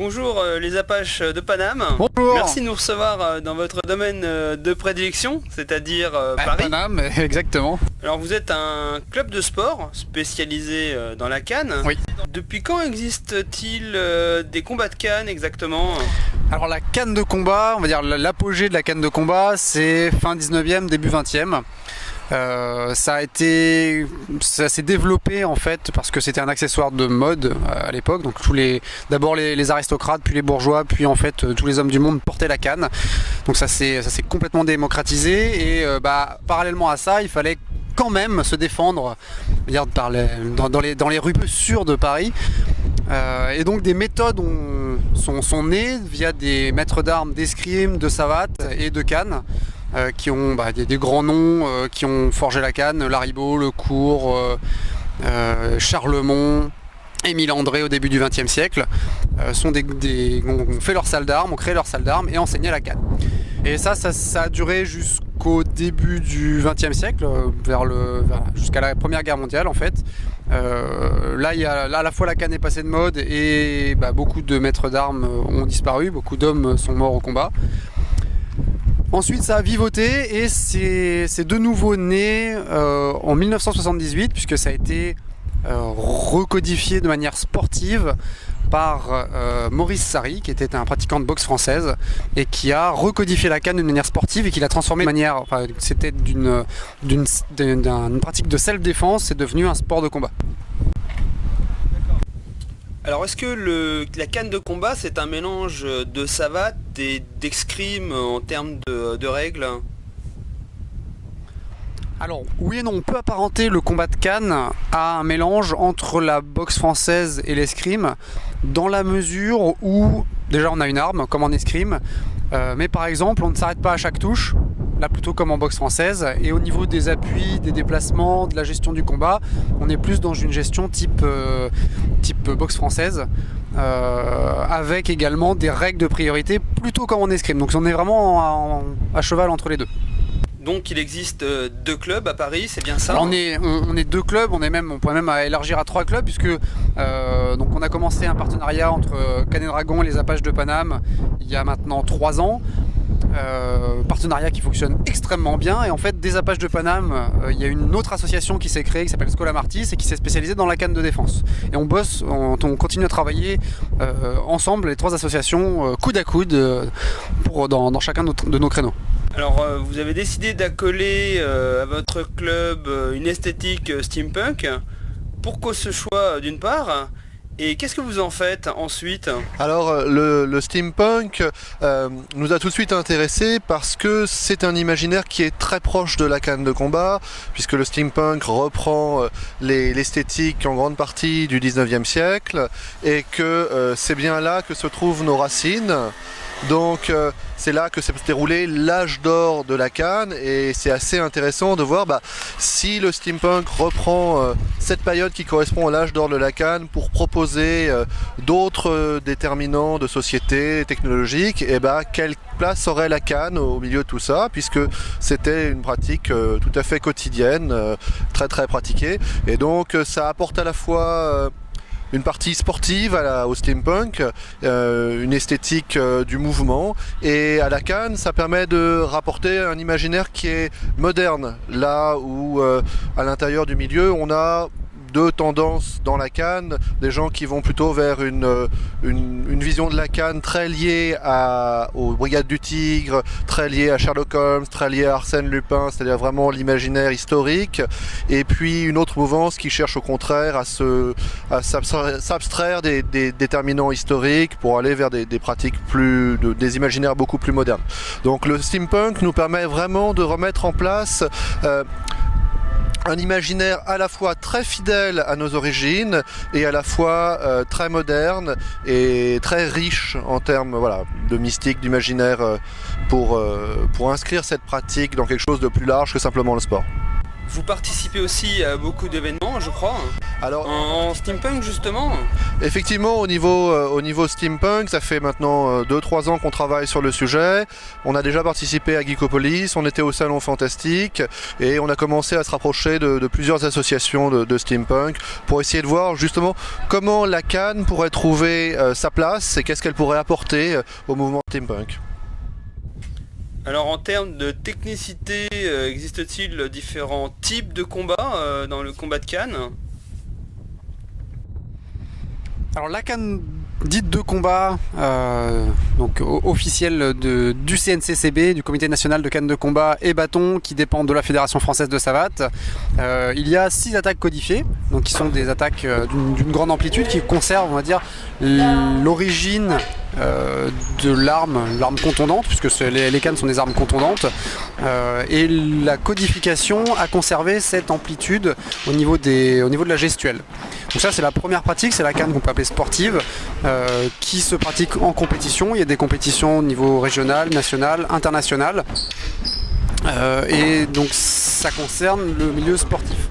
Bonjour les Apaches de Paname. Bonjour. Merci de nous recevoir dans votre domaine de prédilection, c'est-à-dire Paris. Paname, exactement. Alors vous êtes un club de sport spécialisé dans la canne. Oui. Depuis quand existe-t-il des combats de canne exactement? Alors la canne de combat, on va dire l'apogée de la canne de combat, c'est fin 19e, début 20e. Ça s'est développé en fait parce que c'était un accessoire de mode à l'époque, donc d'abord les aristocrates, puis les bourgeois, puis en fait tous les hommes du monde portaient la canne, donc ça s'est complètement démocratisé et parallèlement à ça il fallait quand même se défendre dans les rues peu sûres de Paris, et donc des méthodes sont nées via des maîtres d'armes d'escrime, de savate et de canne, qui ont des grands noms qui ont forgé la canne, Laribaud, Lecourt, Charlemont, Émile André au début du XXe siècle, ont fait leur salle d'armes, ont créé leur salle d'armes et enseigné la canne. Et ça a duré jusqu'au début du XXe siècle, jusqu'à la Première Guerre mondiale en fait. Là, à la fois la canne est passée de mode et beaucoup de maîtres d'armes ont disparu, beaucoup d'hommes sont morts au combat. Ensuite ça a vivoté et c'est de nouveau né en 1978 puisque ça a été recodifié de manière sportive par Maurice Sarry, qui était un pratiquant de boxe française et qui a recodifié la canne d'une manière sportive et qui l'a transformée de manière, c'était d'une pratique de self-défense, c'est devenu un sport de combat. Alors est-ce que la canne de combat c'est un mélange de savate et d'escrime en termes de règles? Alors oui et non, on peut apparenter le combat de canne à un mélange entre la boxe française et l'escrime, dans la mesure où déjà on a une arme comme en escrime, mais par exemple on ne s'arrête pas à chaque touche, là plutôt comme en boxe française, et au niveau des appuis, des déplacements, de la gestion du combat, on est plus dans une gestion type boxe française, avec également des règles de priorité plutôt comme en escrime, donc on est vraiment à cheval entre les deux. Donc il existe 2 clubs à Paris, c'est bien ça? Alors on est 2 clubs, on pourrait même élargir à 3 clubs puisque donc on a commencé un partenariat entre Canet Dragon et les Apaches de Paname il y a maintenant 3 ans. Partenariat qui fonctionne extrêmement bien, et en fait des Apaches de Paname il y a une autre association qui s'est créée qui s'appelle Scola Martis et qui s'est spécialisée dans la canne de défense, et on continue à travailler ensemble, les 3 associations coude à coude dans chacun de nos créneaux. Alors vous avez décidé d'accoler à votre club une esthétique steampunk. Pourquoi ce choix d'une part? Et qu'est-ce que vous en faites ensuite? Alors le steampunk nous a tout de suite intéressés parce que c'est un imaginaire qui est très proche de la canne de combat, puisque le steampunk reprend l'esthétique en grande partie du 19e siècle et que c'est bien là que se trouvent nos racines. Donc c'est là que s'est déroulé l'âge d'or de la canne, et c'est assez intéressant de voir si le steampunk reprend cette période qui correspond à l'âge d'or de la canne pour proposer d'autres déterminants de société technologique, et quelle place aurait la canne au milieu de tout ça, puisque c'était une pratique tout à fait quotidienne, très très pratiquée, et donc ça apporte à la fois une partie sportive au steampunk, une esthétique du mouvement, et à la canne ça permet de rapporter un imaginaire qui est moderne, là où à l'intérieur du milieu on a 2 tendances dans la canne, des gens qui vont plutôt vers une vision de la canne très liée aux Brigades du Tigre, très liée à Sherlock Holmes, très liée à Arsène Lupin, c'est-à-dire vraiment l'imaginaire historique, et puis une autre mouvance qui cherche au contraire à s'abstraire des déterminants historiques pour aller vers des pratiques des imaginaires beaucoup plus modernes. Donc le steampunk nous permet vraiment de remettre en place un imaginaire à la fois très fidèle à nos origines et à la fois très moderne et très riche en termes de mystique, d'imaginaire, pour inscrire cette pratique dans quelque chose de plus large que simplement le sport. Vous participez aussi à beaucoup d'événements, je crois, Alors, en steampunk justement. effectivement, au niveau steampunk, ça fait maintenant 2-3 ans qu'on travaille sur le sujet. On a déjà participé à Geekopolis, on était au Salon Fantastique et on a commencé à se rapprocher de plusieurs associations de steampunk pour essayer de voir justement comment la Cannes pourrait trouver sa place et qu'est-ce qu'elle pourrait apporter au mouvement steampunk. Alors en termes de technicité, existe-t-il différents types de combats dans le combat de Cannes? Alors la canne dite de combat, donc officielle du CNCCB, du Comité National de Cannes de Combat et Bâton, qui dépend de la Fédération Française de Savate. Il y a 6 attaques codifiées, donc qui sont des attaques d'une grande amplitude, qui conservent, on va dire, l'origine de l'arme contondante, puisque les cannes sont des armes contondantes, et la codification a conservé cette amplitude au niveau de la gestuelle. Donc ça, c'est la première pratique, c'est la canne qu'on peut appeler sportive, qui se pratique en compétition. Il y a des compétitions au niveau régional, national, international, et donc ça concerne le milieu sportif.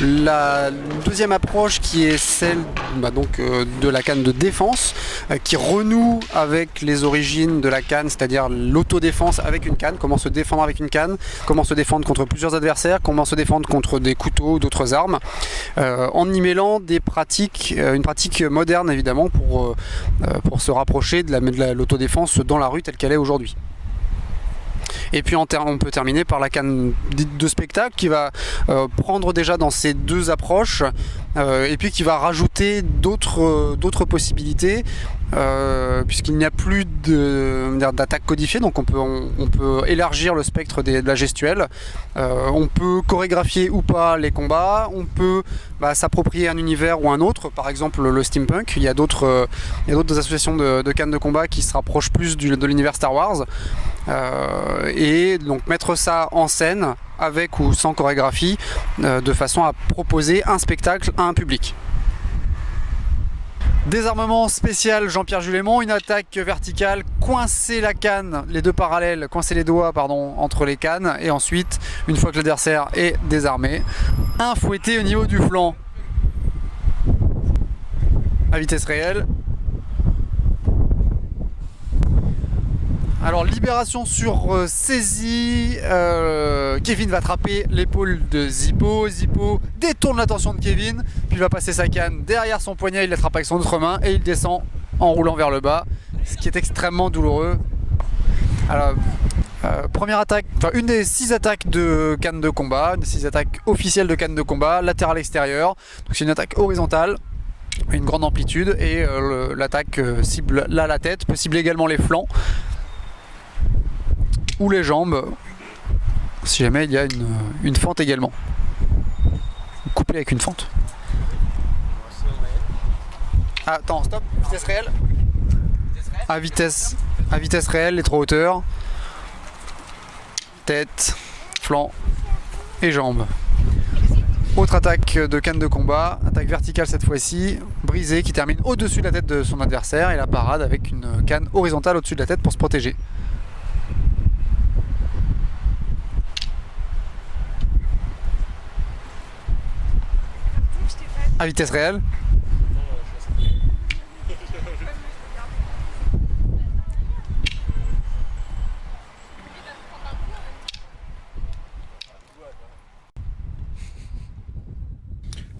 La deuxième approche, qui est celle de la canne de défense, qui renoue avec les origines de la canne, c'est-à-dire l'autodéfense avec une canne, comment se défendre avec une canne, comment se défendre contre plusieurs adversaires, comment se défendre contre des couteaux ou d'autres armes, en y mêlant une pratique moderne évidemment pour se rapprocher de l'autodéfense dans la rue telle qu'elle est aujourd'hui. Et puis on peut terminer par la canne de spectacle, qui va prendre déjà dans ces deux approches et puis qui va rajouter d'autres possibilités, puisqu'il n'y a plus d'attaque codifiée, donc on peut élargir le spectre de la gestuelle. On peut chorégraphier ou pas les combats, on peut s'approprier un univers ou un autre, par exemple le steampunk. Il y a d'autres associations de cannes de combat qui se rapprochent plus de l'univers Star Wars, et donc mettre ça en scène avec ou sans chorégraphie, de façon à proposer un spectacle à un public. Désarmement spécial Jean-Pierre Julémont, une attaque verticale, coincer la canne, les deux parallèles, coincer les doigts entre les cannes, et ensuite, une fois que l'adversaire est désarmé, un fouetté au niveau du flanc à vitesse réelle. Alors libération sur saisie, Kevin va attraper l'épaule de Zippo, Zippo détourne l'attention de Kevin, puis il va passer sa canne derrière son poignet, il l'attrape avec son autre main et il descend en roulant vers le bas, ce qui est extrêmement douloureux. Alors, première attaque, une des 6 attaques de canne de combat, une des 6 attaques officielles de canne de combat, latéral extérieur, donc c'est une attaque horizontale, une grande amplitude, et l'attaque cible là la tête, peut cibler également les flancs ou les jambes, si jamais il y a une fente également, couplée avec une fente. Attends, stop, vitesse réelle. À vitesse réelle, les 3 hauteurs, tête, flanc et jambes. Autre attaque de canne de combat, attaque verticale cette fois-ci, brisée, qui termine au-dessus de la tête de son adversaire, et la parade avec une canne horizontale au-dessus de la tête pour se protéger. À vitesse réelle.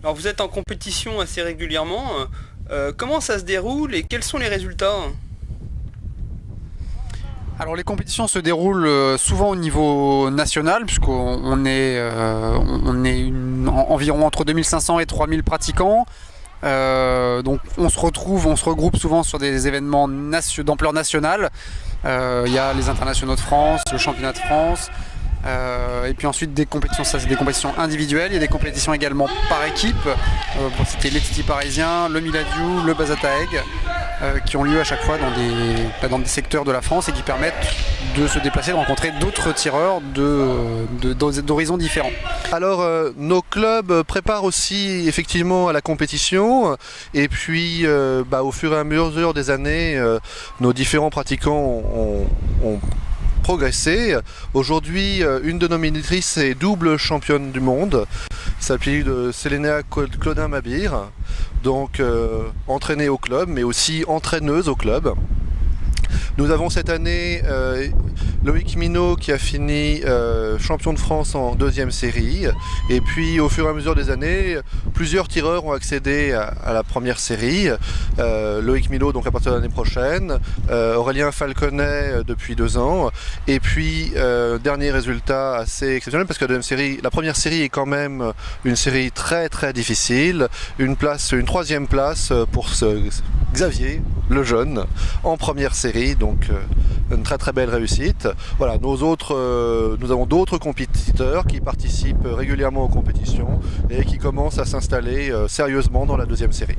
Alors vous êtes en compétition assez régulièrement, comment ça se déroule et quels sont les résultats? Alors les compétitions se déroulent souvent au niveau national, puisqu'on est environ entre 2500 et 3000 pratiquants. Donc on se regroupe souvent sur des événements d'ampleur nationale. Il y a les internationaux de France, le championnat de France, et puis ensuite des compétitions, ça c'est des compétitions individuelles. Il y a des compétitions également par équipe, pour citer les Titi parisiens, le Miladiou, le Bazataeg, qui ont lieu à chaque fois dans des secteurs de la France et qui permettent de se déplacer, de rencontrer d'autres tireurs d'horizons différents. Alors nos clubs préparent aussi effectivement à la compétition, et puis au fur et à mesure des années, nos différents pratiquants ont progressé. Aujourd'hui, une de nos monitrices est double championne du monde. Il s'appelle Selena Claudin-Mabir, donc entraînée au club, mais aussi entraîneuse au club. Nous avons cette année Loïc Minot qui a fini champion de France en deuxième série. Et puis au fur et à mesure des années, plusieurs tireurs ont accédé à la première série. Loïc Minot donc à partir de l'année prochaine, Aurélien Falconet depuis 2 ans. Et puis dernier résultat assez exceptionnel parce que la première série est quand même une série très très difficile. Une 3e place pour Xavier, le jeune, en première série. Donc une très très belle réussite. Voilà, nous avons d'autres compétiteurs qui participent régulièrement aux compétitions et qui commencent à s'installer sérieusement dans la 2e série.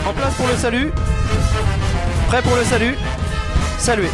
En place pour le salut. Prêt pour le salut. Saluez.